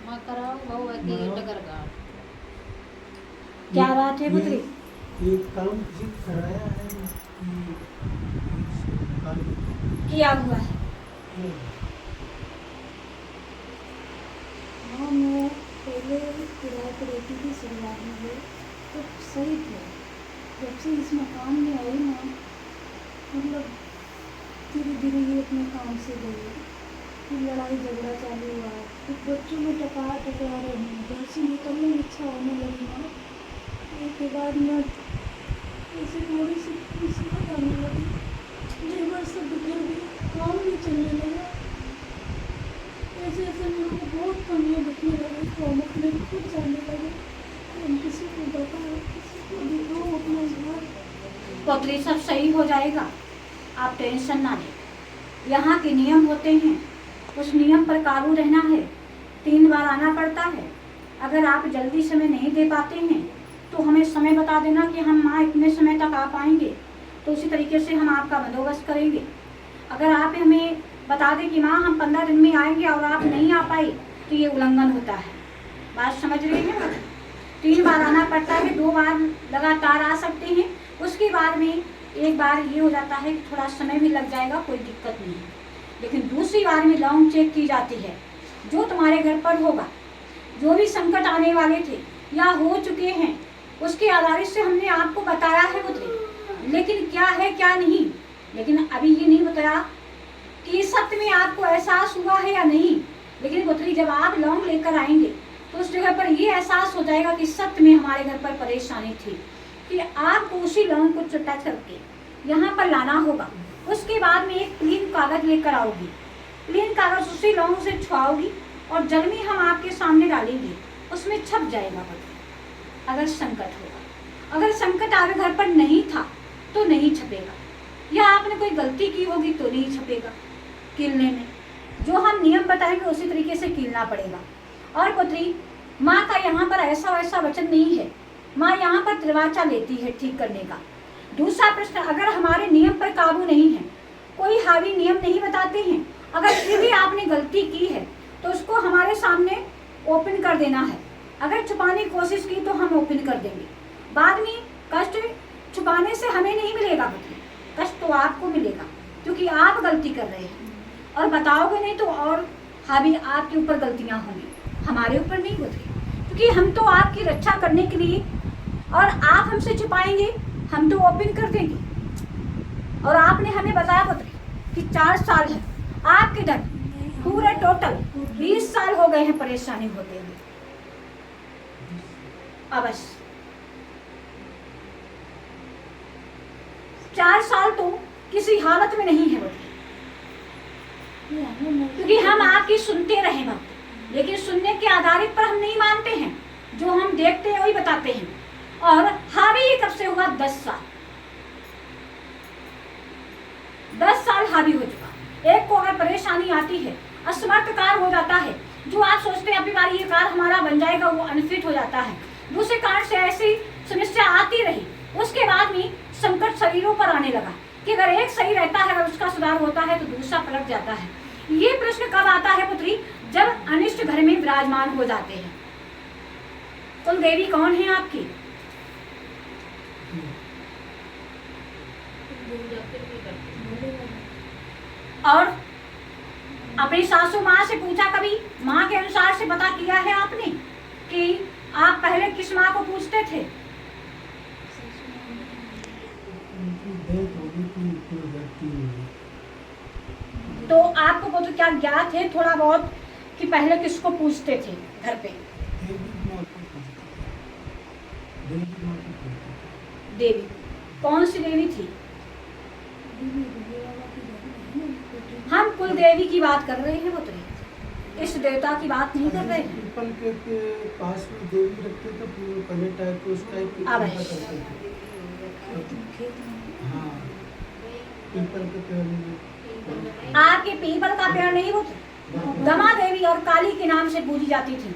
माँ कराओ बहु है कि डगर गाड़। क्या बात है पुत्री? ये काम किसी कराया है कि किया हुआ है। हाँ, मैं पहले किराए पर रहती थी शुरुआत में, तो सही थे। जब से इस मकान में आई ना, मतलब धीरे धीरे ये अपने काम से गई, फिर लड़ाई झगड़ा चालू हुआ, फिर बच्चों में टकरा रहे हैं, घर से निकलने की इच्छा होने लगी ना, उसके बाद में ऐसे थोड़ी सी मुसीबत आने लगी, जेवर सब बिखर गए, काम नहीं चलने लगा। ऐसे ऐसे मेरे को बहुत कमियाँ दिखने लगी, तो हम अपने खुद जाने लगे, हम किसी को बताओ, किसी को दिखाओ अपना घर। पुत्री सब सही हो जाएगा, आप टेंशन ना लें। यहाँ के नियम होते हैं, उस नियम पर काबू रहना है। 3 बार आना पड़ता है। अगर आप जल्दी समय नहीं दे पाते हैं तो हमें समय बता देना कि हम माँ इतने समय तक आ पाएंगे, तो उसी तरीके से हम आपका बंदोबस्त करेंगे। अगर आप हमें बता दें कि माँ हम 15 दिन में आएंगे और आप नहीं आ पाई, तो ये उल्लंघन होता है। बात समझ रही हैं? 3 बार आना पड़ता है, 2 बार लगातार आ सकते हैं। उसके बाद में एक बार ये हो जाता है कि थोड़ा समय भी लग जाएगा, कोई दिक्कत नहीं है। लेकिन दूसरी बार में लॉन्ग चेक की जाती है। जो तुम्हारे घर पर होगा, जो भी संकट आने वाले थे या हो चुके हैं, उसके आधारित से हमने आपको बताया है पुत्री, लेकिन क्या है क्या नहीं, लेकिन अभी ये नहीं बताया कि सत्य में आपको एहसास हुआ है या नहीं। लेकिन पुत्री जब आप लौंग लेकर आएंगे तो उस जगह पर ये एहसास हो जाएगा कि सत्य में हमारे घर पर परेशानी थी, कि आपको उसी लौंग को चुटा करके यहाँ पर लाना होगा। उसके बाद में एक क्लीन कागज लेकर आओगी, क्लीन कागज उसी लौंग से छुआओगी और जल में हम आपके सामने डालेंगे, उसमें छप जाएगा पुत्री। अगर संकट होगा, अगर संकट आपके घर पर नहीं था तो नहीं छपेगा, या आपने कोई गलती की होगी तो नहीं छपेगा। कीलने में जो हम नियम बताएंगे उसी तरीके से कीलना पड़ेगा। और पुत्री माँ का यहाँ पर ऐसा वैसा वचन नहीं है, माँ यहाँ पर त्रिवाचा लेती है ठीक करने का। दूसरा प्रश्न, अगर हमारे नियम पर काबू नहीं है, कोई हावी नियम नहीं बताते हैं, अगर फिर भी आपने गलती की है तो उसको हमारे सामने ओपन कर देना है। अगर छुपाने की कोशिश की तो हम ओपन कर देंगे। बाद में कष्ट छुपाने से हमें नहीं मिलेगा पुत्री, कष्ट तो आपको मिलेगा, क्योंकि आप गलती कर रहे हैं और बताओगे नहीं तो और हावी आपके ऊपर गलतियां होंगी, हमारे ऊपर नहीं होती। क्योंकि हम तो आपकी रक्षा करने के लिए, और आप हमसे छुपाएंगे, हम तो ओपन कर देंगे। और आपने हमें बताया पुत्री कि 4 साल है आपके घर, पूरे टोटल 20 साल हो गए हैं परेशानी होते हुए। अवश्य 4 साल तो किसी हालत में नहीं है पुत्री, क्योंकि हम आपकी सुनते रहे बात, लेकिन सुनने के आधारित पर हम नहीं मानते हैं, जो हम देखते हैं वही बताते हैं। और हावी ये कब से हुआ? 10 साल, 10 साल हावी हो चुका। एक को अगर परेशानी आती है, असमर्थ कार हो जाता है, जो आप सोचते हैं अभी बार ये कार हमारा बन जाएगा, वो अनफिट हो जाता है। दूसरे कारण से ऐसी समस्या आती रही, उसके बाद में संकट शरीरों पर आने लगा कि अगर एक सही रहता है, अगर उसका सुधार होता है तो दूसरा पलट जाता है। ये प्रश्न कब आता है पुत्री? जब अनिष्ट घर में विराजमान हो जाते हैं। कुल देवी कौन है आपकी? और अपनी सासू माँ से पूछा कभी? माँ के अनुसार से पता किया है आपने कि आप पहले किस माँ को पूछते थे? तो आपको तो क्या ज्ञात है थोड़ा बहुत कि पहले किसको पूछते थे घर पे? देवी। कौन सी देवी थी? हम कुल देवी की बात कर रहे हैं पुत्री, इस देवता की बात नहीं कर रहे हैं। पीपल के पास में देवी रखते थे, पहले टाइप के, उस टाइप की पूजा करते थे। हाँ, पीपल के पेड़ में। आपके पीपल का पेड़ नहीं होता, गमा देवी और काली के नाम से पूजी जाती थी।